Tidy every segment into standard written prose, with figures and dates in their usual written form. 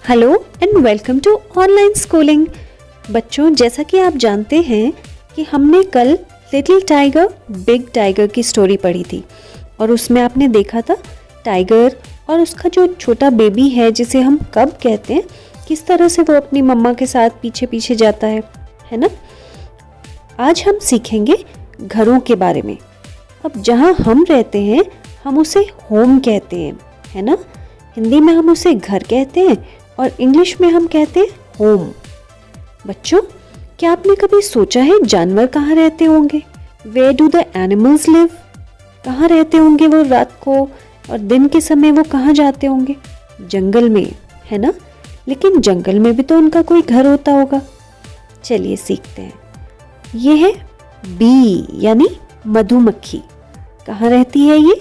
Hello and welcome to online schooling. बच्चों, जैसा कि आप जानते हैं कि हमने कल लिटिल टाइगर बिग टाइगर की स्टोरी पढ़ी थी और उसमें आपने देखा था टाइगर और उसका जो छोटा बेबी है जिसे हम कब कहते हैं, किस तरह से वो अपनी मम्मा के साथ पीछे पीछे जाता है ना। आज हम सीखेंगे घरों के बारे में। अब जहाँ हम रहते हैं हम उसे होम कहते हैं, है ना। हिंदी में हम उसे घर कहते हैं और इंग्लिश में हम कहते हैं होम। बच्चों, क्या आपने कभी सोचा है जानवर कहाँ रहते होंगे? Where do the animals live? कहाँ रहते होंगे वो रात को, और दिन के समय वो कहाँ जाते होंगे? जंगल में, है ना। लेकिन जंगल में भी तो उनका कोई घर होता होगा। चलिए सीखते हैं। ये है बी यानी मधुमक्खी। कहाँ रहती है ये?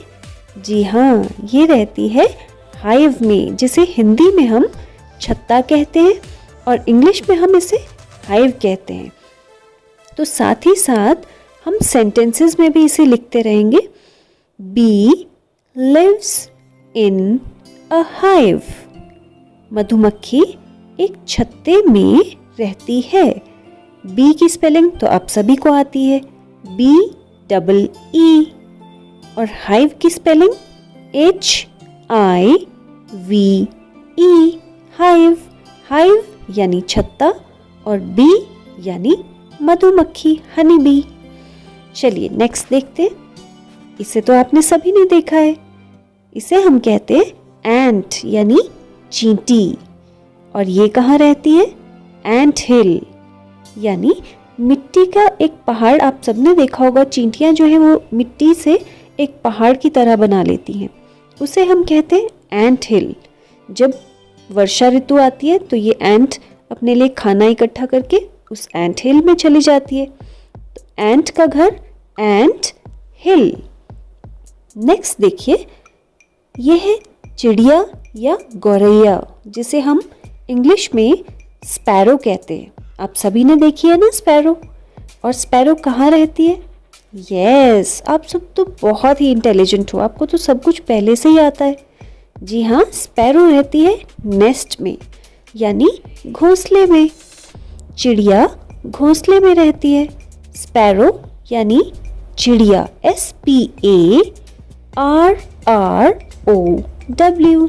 जी हाँ, ये रहती है हाइव में, जिसे हिंदी में हम छत्ता कहते हैं और इंग्लिश में हम इसे हाइव कहते हैं। तो साथ ही साथ हम सेंटेंसेस में भी इसे लिखते रहेंगे। Bee lives in a hive. मधुमक्खी एक छत्ते में रहती है। बी की स्पेलिंग तो आप सभी को आती है, BEE। और हाइव की स्पेलिंग HIVE। हाइव, हाइव यानी छत्ता और बी यानी मधुमक्खी, हनी बी। चलिए नेक्स्ट देखते हैं। इसे तो आपने सभी ने देखा है। इसे हम कहते हैं एंट यानी चींटी। और ये कहाँ रहती है? एंट हिल यानी मिट्टी का एक पहाड़। आप सबने देखा होगा, चींटियाँ जो है वो मिट्टी से एक पहाड़ की तरह बना लेती हैं, उसे हम कहते हैं एंट हिल। जब वर्षा ऋतु आती है तो ये एंट अपने लिए खाना इकट्ठा करके उस एंट हिल में चली जाती है। तो एंट का घर एंट हिल। नेक्स्ट देखिए, ये है चिड़िया या गौरैया, जिसे हम इंग्लिश में स्पैरो कहते हैं। आप सभी ने देखी है ना स्पैरो। और स्पैरो कहाँ रहती है? यस, आप सब तो बहुत ही इंटेलिजेंट हो, आपको तो सब कुछ पहले से ही आता है। जी हाँ, स्पैरो रहती है नेस्ट में यानी घोंसले में। चिड़िया घोंसले में रहती है। स्पैरो यानी चिड़िया, SPARROW,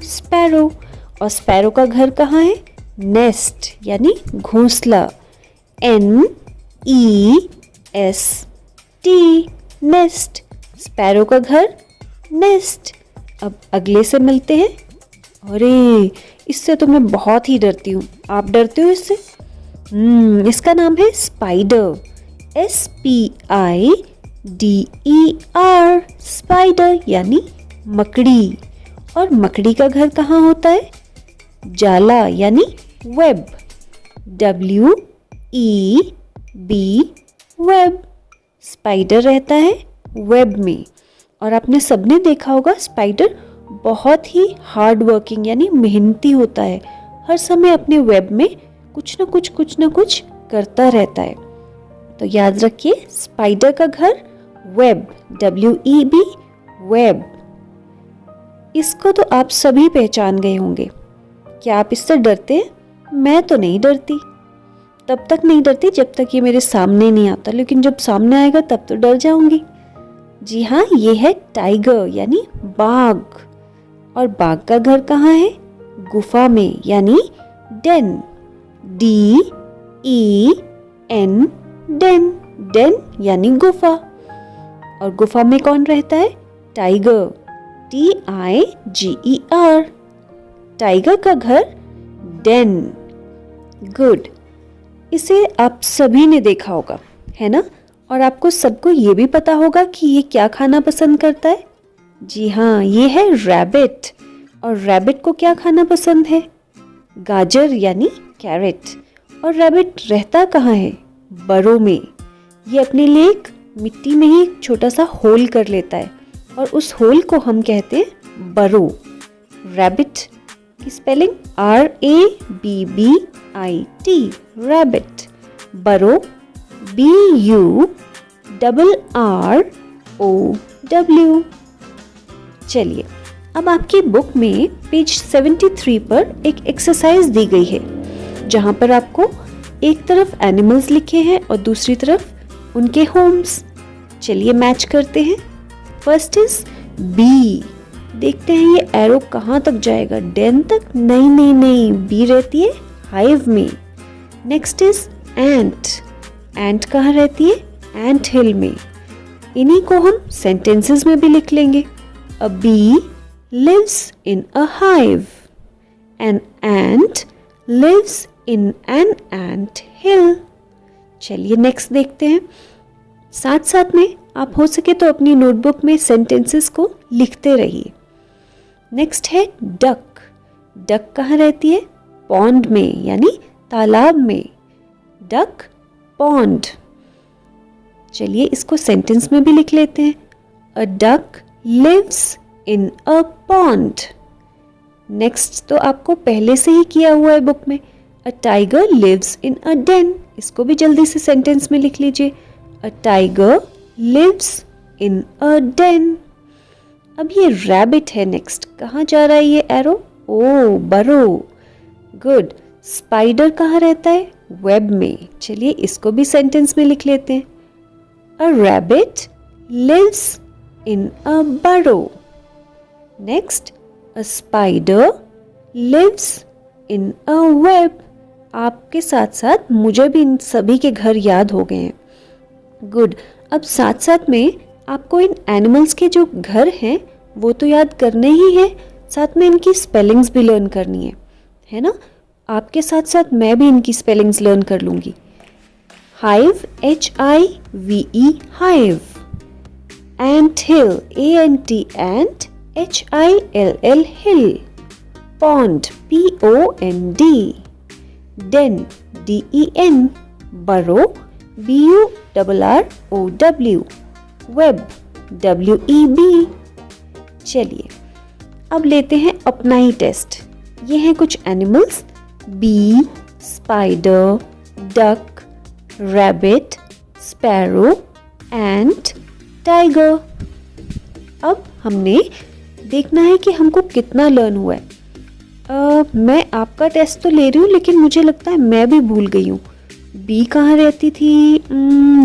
स्पैरो। और स्पैरो का घर कहाँ है? नेस्ट यानी घोंसला, NEST, नेस्ट। स्पैरो का घर नेस्ट। अब अगले से मिलते हैं। अरे, इससे तो मैं बहुत ही डरती हूँ। आप डरते हो इससे? इसका नाम है स्पाइडर, SPIDER, स्पाइडर यानी मकड़ी। और मकड़ी का घर कहाँ होता है? जाला यानी वेब, WEB, वेब। स्पाइडर रहता है वेब में। और आपने सबने देखा होगा स्पाइडर बहुत ही हार्ड वर्किंग यानी मेहनती होता है। हर समय अपने वेब में कुछ ना कुछ करता रहता है। तो याद रखिए, स्पाइडर का घर वेब, WEB, वेब। इसको तो आप सभी पहचान गए होंगे। क्या आप इससे डरते हैं? मैं तो नहीं डरती। तब तक नहीं डरती जब तक ये मेरे सामने नहीं आता, लेकिन जब सामने आएगा तब तो डर जाऊंगी। जी हाँ, ये है टाइगर यानी बाघ। और बाघ का घर कहाँ है? गुफा में यानी डेन, DEN, डेन। डेन यानी गुफा। और गुफा में कौन रहता है? Tiger, TIGER। टाइगर का घर डेन। गुड। इसे आप सभी ने देखा होगा, है ना। और आपको सबको ये भी पता होगा कि ये क्या खाना पसंद करता है। जी हाँ, ये है रैबिट। और रैबिट को क्या खाना पसंद है? गाजर यानी कैरेट। और रैबिट रहता कहाँ है? बरो में। ये अपने लिए एक मिट्टी में ही एक छोटा सा होल कर लेता है और उस होल को हम कहते हैं बरो। रैबिट की स्पेलिंग RABBIT, रैबिट। बरो BURROW। चलिए अब आपकी बुक में पेज 73 पर एक एक्सरसाइज दी गई है जहाँ पर आपको एक तरफ एनिमल्स लिखे हैं और दूसरी तरफ उनके होम्स। चलिए मैच करते हैं। First is B. देखते हैं ये एरो कहाँ तक जाएगा, डेन तक? नहीं नहीं नहीं, बी रहती है हाइव में। नेक्स्ट इज एंट। एंट कहाँ रहती है? एंट हिल में। इन्हीं को हम सेंटेंसेस में भी लिख लेंगे। अ B lives in a hive. An ant lives in an ant hill. चलिए नेक्स्ट देखते हैं। साथ साथ में आप हो सके तो अपनी नोटबुक में सेंटेंसेस को लिखते रहिए। नेक्स्ट है डक। डक कहाँ रहती है? पॉन्ड में, यानी तालाब में। Duck pond. चलिए इसको सेंटेंस में भी लिख लेते हैं। A duck lives in a pond. Next तो आपको पहले से ही किया हुआ है बुक में। A tiger lives in a den. इसको भी जल्दी से सेंटेंस में लिख लीजिए। A tiger lives in a den. अब ये रैबिट है नेक्स्ट। कहाँ जा रहा है ये एरो? ओ बरो। गुड। स्पाइडर कहाँ रहता है? वेब में। चलिए इसको भी सेंटेंस में लिख लेते हैं। A rabbit lives in a burrow. Next, a spider lives in a web. आपके साथ साथ मुझे भी इन सभी के घर याद हो गए हैं। गुड। अब साथ साथ में आपको इन एनिमल्स के जो घर हैं वो तो याद करने ही हैं, साथ में इनकी स्पेलिंग्स भी लर्न करनी है ना? आपके साथ साथ मैं भी इनकी स्पेलिंग्स लर्न कर लूँगी। Hive, HIVE, hive. Ant hill, ANT, ant, HILL, hill. Pond, POND. Den, DEN. Burrow, BURROW. Web, WEB. चलिए अब लेते हैं अपना ही टेस्ट। ये हैं कुछ animals: bee, spider, duck, rabbit, sparrow, ant, tiger. अब हमने देखना है कि हमको कितना लर्न हुआ है। मैं आपका टेस्ट तो ले रही हूँ लेकिन मुझे लगता है मैं भी भूल गई हूँ। बी कहाँ रहती थी?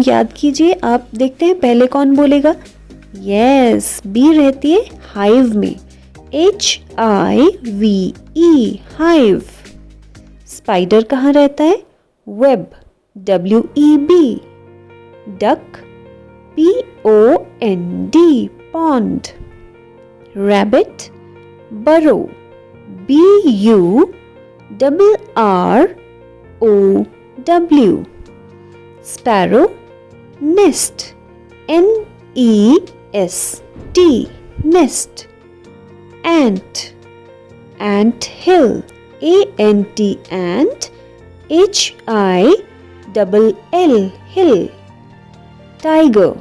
याद कीजिए। आप देखते हैं पहले कौन बोलेगा। यस, बी रहती है हाइव में, HIVE, हाइव। स्पाइडर कहाँ रहता है? Web, WEB। Duck, POND, pond. Rabbit, burrow, BURRROW. Sparrow, nest, NEST, nest. Ant, ant hill, ANT, ant, HILL, hill. Tiger,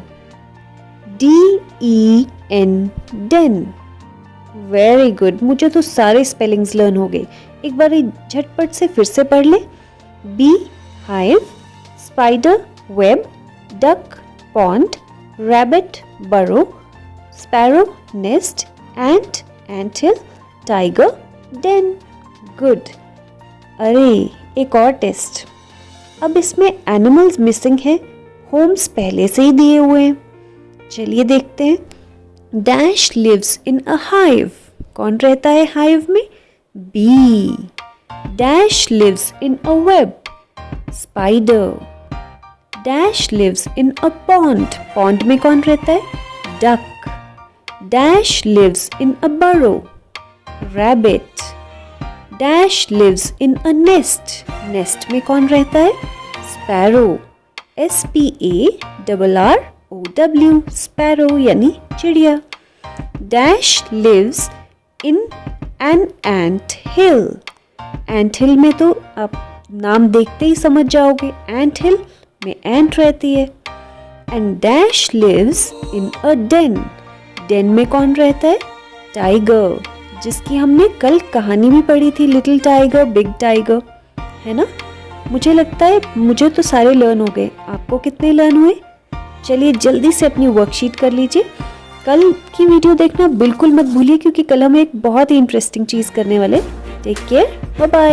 DEN, den. Very good. मुझे तो सारे स्पेलिंग्स लर्न हो गए। एक बार झटपट से फिर से पढ़ ले। Bee hive, spider web, duck pond, rabbit बरो, स्पैरो नेस्ट, एंट एंटहिल, टाइगर डेन। गुड। अरे एक और टेस्ट। अब इसमें एनिमल्स मिसिंग है, होम्स पहले से ही दिए हुए हैं। चलिए देखते हैं। Dash lives in a hive. कौन रहता है हाइव में? Bee. Dash lives in a web. Spider. Dash lives in a pond. Pond में कौन रहता है? Duck. Dash lives in a burrow. Rabbit. Dash lives in a nest. Nest में कौन रहता है? स्पैरो। SPARROW, स्पैरो यानी चिड़िया। Dash lives in an ant hill. Ant hill में तो आप नाम देखते ही समझ जाओगे, एंट हिल में एंट रहती है। And dash lives in a den. Den में कौन रहता है? टाइगर, जिसकी हमने कल कहानी भी पढ़ी थी, लिटिल टाइगर बिग टाइगर, है ना? मुझे लगता है मुझे तो सारे लर्न हो गए। आपको कितने लर्न हुए? चलिए जल्दी से अपनी वर्कशीट कर लीजिए कल की वीडियो देखना बिल्कुल मत भूलिए, क्योंकि कल हम एक बहुत ही इंटरेस्टिंग चीज़ करने वाले। Take care, bye bye.